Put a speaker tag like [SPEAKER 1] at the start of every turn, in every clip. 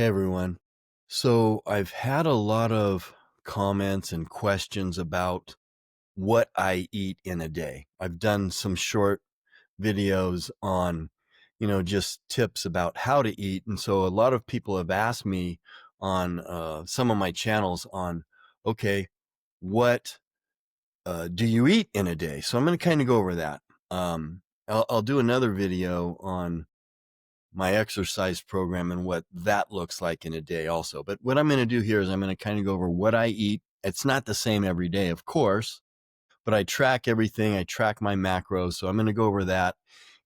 [SPEAKER 1] Hey everyone. So I've had a lot of comments and questions about what I eat in a day. I've done some short videos on, just tips about how to eat. And so a lot of people have asked me on some of my channels on, okay, what do you eat in a day? So I'm going to kind of go over that. I'll do another video on my exercise program and what that looks like in a day also. But what I'm going to do here is I'm going to kind of go over what I eat. It's not the same every day, of course, but I track everything. I track my macros. So I'm going to go over that.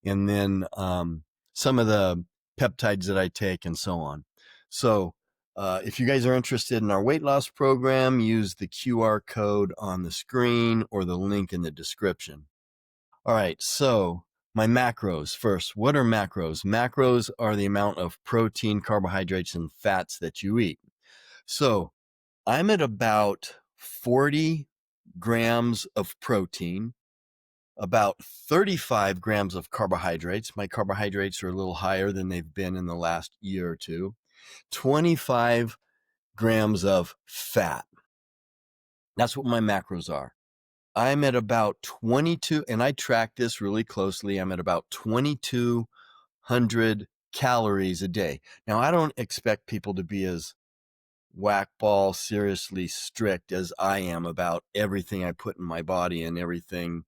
[SPEAKER 1] And then some of the peptides that I take and so on. So if you guys are interested in our weight loss program, use the QR code on the screen or the link in the description. All right, so my macros first. What are macros? Macros are the amount of protein, carbohydrates, and fats that you eat. So I'm at about 40 grams of protein, about 35 grams of carbohydrates. My carbohydrates are a little higher than they've been in the last year or two. 25 grams of fat. That's what my macros are. I'm at about 22, and I track this really closely. I'm at about 2,200 calories a day. Now, I don't expect people to be as whack-ball seriously strict as I am about everything I put in my body and everything,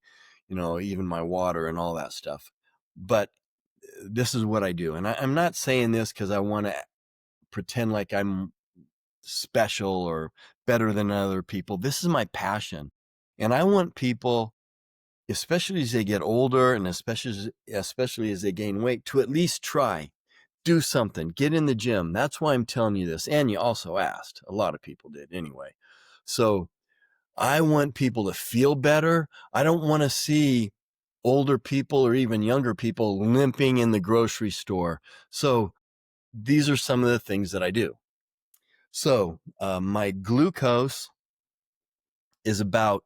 [SPEAKER 1] even my water and all that stuff. But this is what I do. And I'm not saying this because I want to pretend like I'm special or better than other people. This is my passion. And I want people, especially as they get older and especially as they gain weight, to at least try, do something, get in the gym. That's why I'm telling you this. And you also asked. A lot of people did anyway. So I want people to feel better. I don't want to see older people or even younger people limping in the grocery store. So these are some of the things that I do. So my glucose is about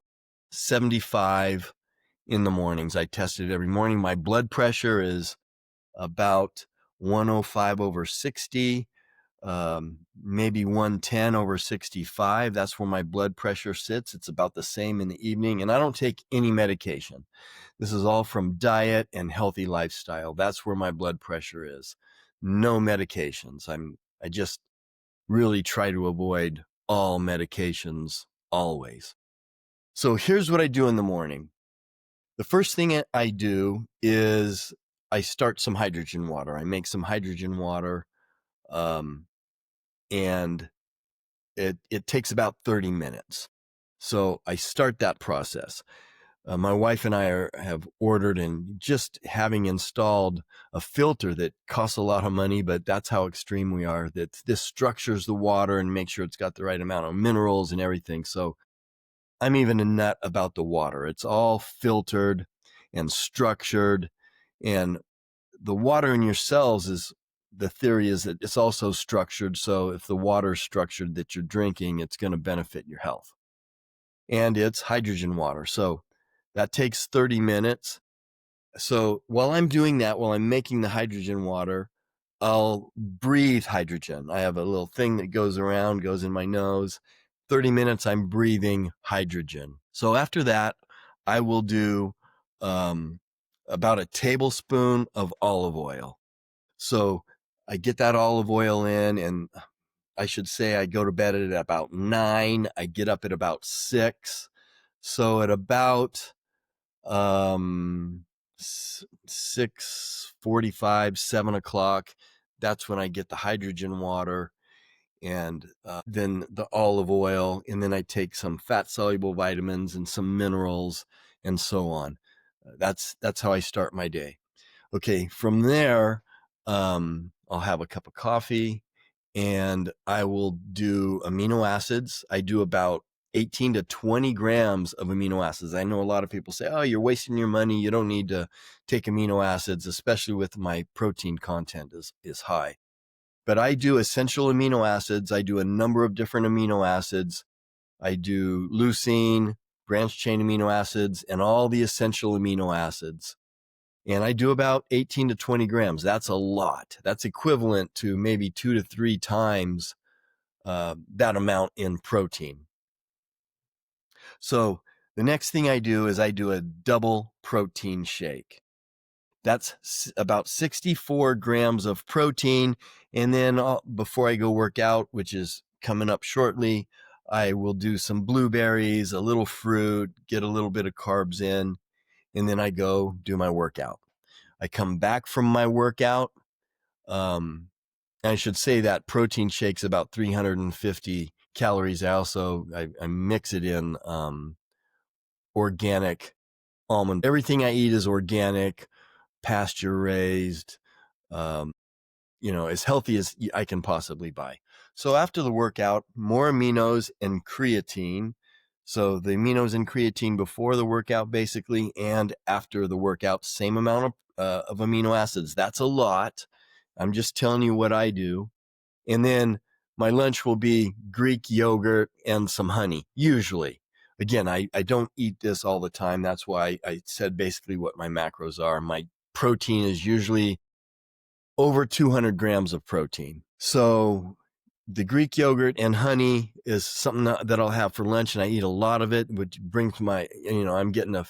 [SPEAKER 1] 75 in the mornings. I test it every morning. My blood pressure is about 105 over 60, maybe 110 over 65. That's where my blood pressure sits. It's about the same in the evening. And I don't take any medication. This is all from diet and healthy lifestyle. That's where my blood pressure is. No medications. I just really try to avoid all medications always. So here's what I do in the morning. The first thing I do is I start some hydrogen water. I make some hydrogen water, and it takes about 30 minutes. So I start that process. My wife and I have ordered and just having installed a filter that costs a lot of money, but that's how extreme we are, that this structures the water and makes sure it's got the right amount of minerals and everything. So I'm even a nut about the water. It's all filtered and structured, and the water in your cells the theory is that it's also structured. So if the water is structured that you're drinking, it's going to benefit your health. And it's hydrogen water. So that takes 30 minutes. So while I'm doing that, while I'm making the hydrogen water, I'll breathe hydrogen. I have a little thing that goes around, goes in my nose. 30 minutes, I'm breathing hydrogen. So after that, I will do about a tablespoon of olive oil. So I get that olive oil in, and I should say I go to bed at about 9. I get up at about 6. So at about 6:45, 7 o'clock, that's when I get the hydrogen water and then the olive oil, and then I take some fat soluble vitamins and some minerals and so on. That's how I start my day. Okay, from there, I'll have a cup of coffee and I will do amino acids. I do about 18 to 20 grams of amino acids. I know a lot of people say, oh, you're wasting your money. You don't need to take amino acids, especially with my protein content is high. But I do essential amino acids. I do a number of different amino acids. I do leucine, branched chain amino acids, and all the essential amino acids. And I do about 18 to 20 grams. That's a lot. That's equivalent to maybe 2 to 3 times that amount in protein. So the next thing I do is I do a double protein shake. That's about 64 grams of protein. And then before I go work out, which is coming up shortly, I will do some blueberries, a little fruit, get a little bit of carbs in, and then I go do my workout. I come back from my workout. I should say that protein shake's about 350 calories. I mix it in organic almond. Everything I eat is organic, pasture-raised, as healthy as I can possibly buy. So after the workout, more aminos and creatine. So the aminos and creatine before the workout, basically, and after the workout, same amount of amino acids. That's a lot. I'm just telling you what I do. And then my lunch will be Greek yogurt and some honey, usually. Again, I don't eat this all the time. That's why I said basically what my macros are. My protein is usually over 200 grams of protein. So the Greek yogurt and honey is something that I'll have for lunch, and I eat a lot of it, which brings I'm getting a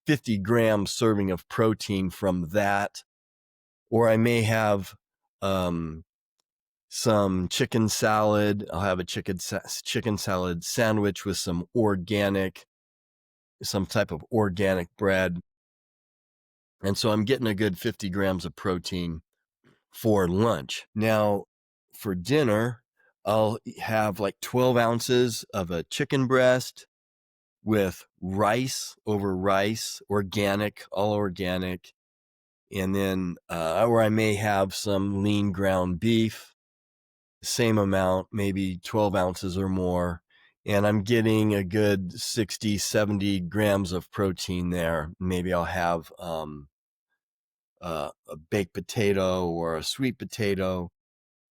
[SPEAKER 1] 50-gram serving of protein from that. Or I may have some chicken salad. I'll have a chicken salad sandwich with some type of organic bread. And so I'm getting a good 50 grams of protein for lunch. Now, for dinner, I'll have like 12 ounces of a chicken breast with rice over rice, organic, all organic. And then, or I may have some lean ground beef, same amount, maybe 12 ounces or more. And I'm getting a good 60, 70 grams of protein there. Maybe I'll have a baked potato or a sweet potato,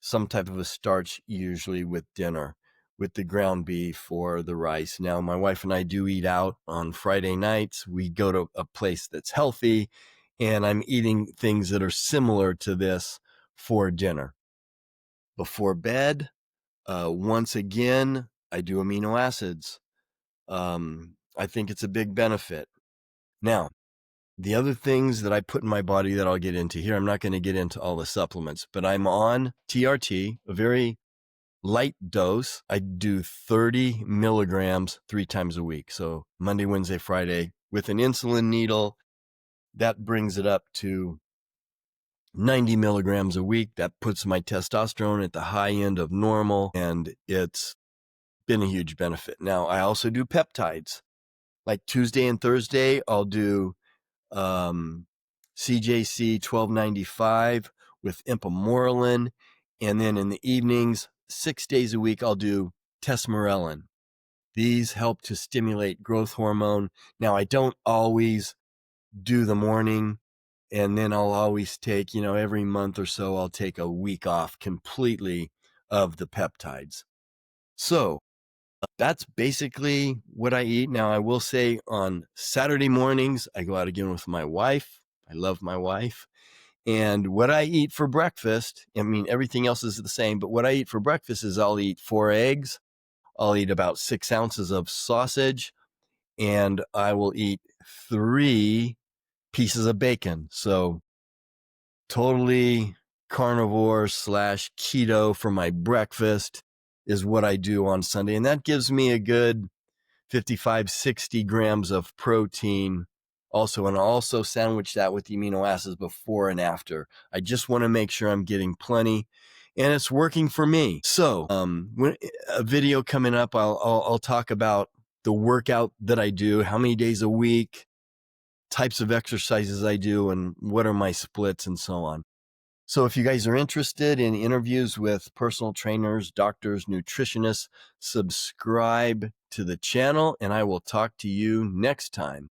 [SPEAKER 1] some type of a starch, usually with dinner, with the ground beef or the rice. Now, my wife and I do eat out on Friday nights. We go to a place that's healthy, and I'm eating things that are similar to this for dinner. Before bed, once again, I do amino acids. I think it's a big benefit. Now, the other things that I put in my body that I'll get into here, I'm not going to get into all the supplements, but I'm on TRT, a very light dose. I do 30 milligrams 3 times a week. So Monday, Wednesday, Friday with an insulin needle. That brings it up to 90 milligrams a week. That puts my testosterone at the high end of normal, and it's been a huge benefit. Now, I also do peptides. Like Tuesday and Thursday, I'll do CJC 1295 with ipamorelin. And then in the evenings, 6 days a week, I'll do testosterone. These help to stimulate growth hormone. Now, I don't always do the morning, and then I'll always take, every month or so, I'll take a week off completely of the peptides. So that's basically what I eat. Now, I will say on Saturday mornings, I go out again with my wife. I love my wife. And what I eat for breakfast, everything else is the same, but what I eat for breakfast is I'll eat 4 eggs. I'll eat about 6 ounces of sausage, and I will eat 3 pieces of bacon. So totally carnivore/keto for my breakfast is what I do on Sunday. And that gives me a good 55, 60 grams of protein also. And I'll also sandwich that with the amino acids before and after. I just want to make sure I'm getting plenty, and it's working for me. So when a video coming up, I'll talk about the workout that I do, how many days a week, types of exercises I do, and what are my splits and so on. So if you guys are interested in interviews with personal trainers, doctors, nutritionists, subscribe to the channel, and I will talk to you next time.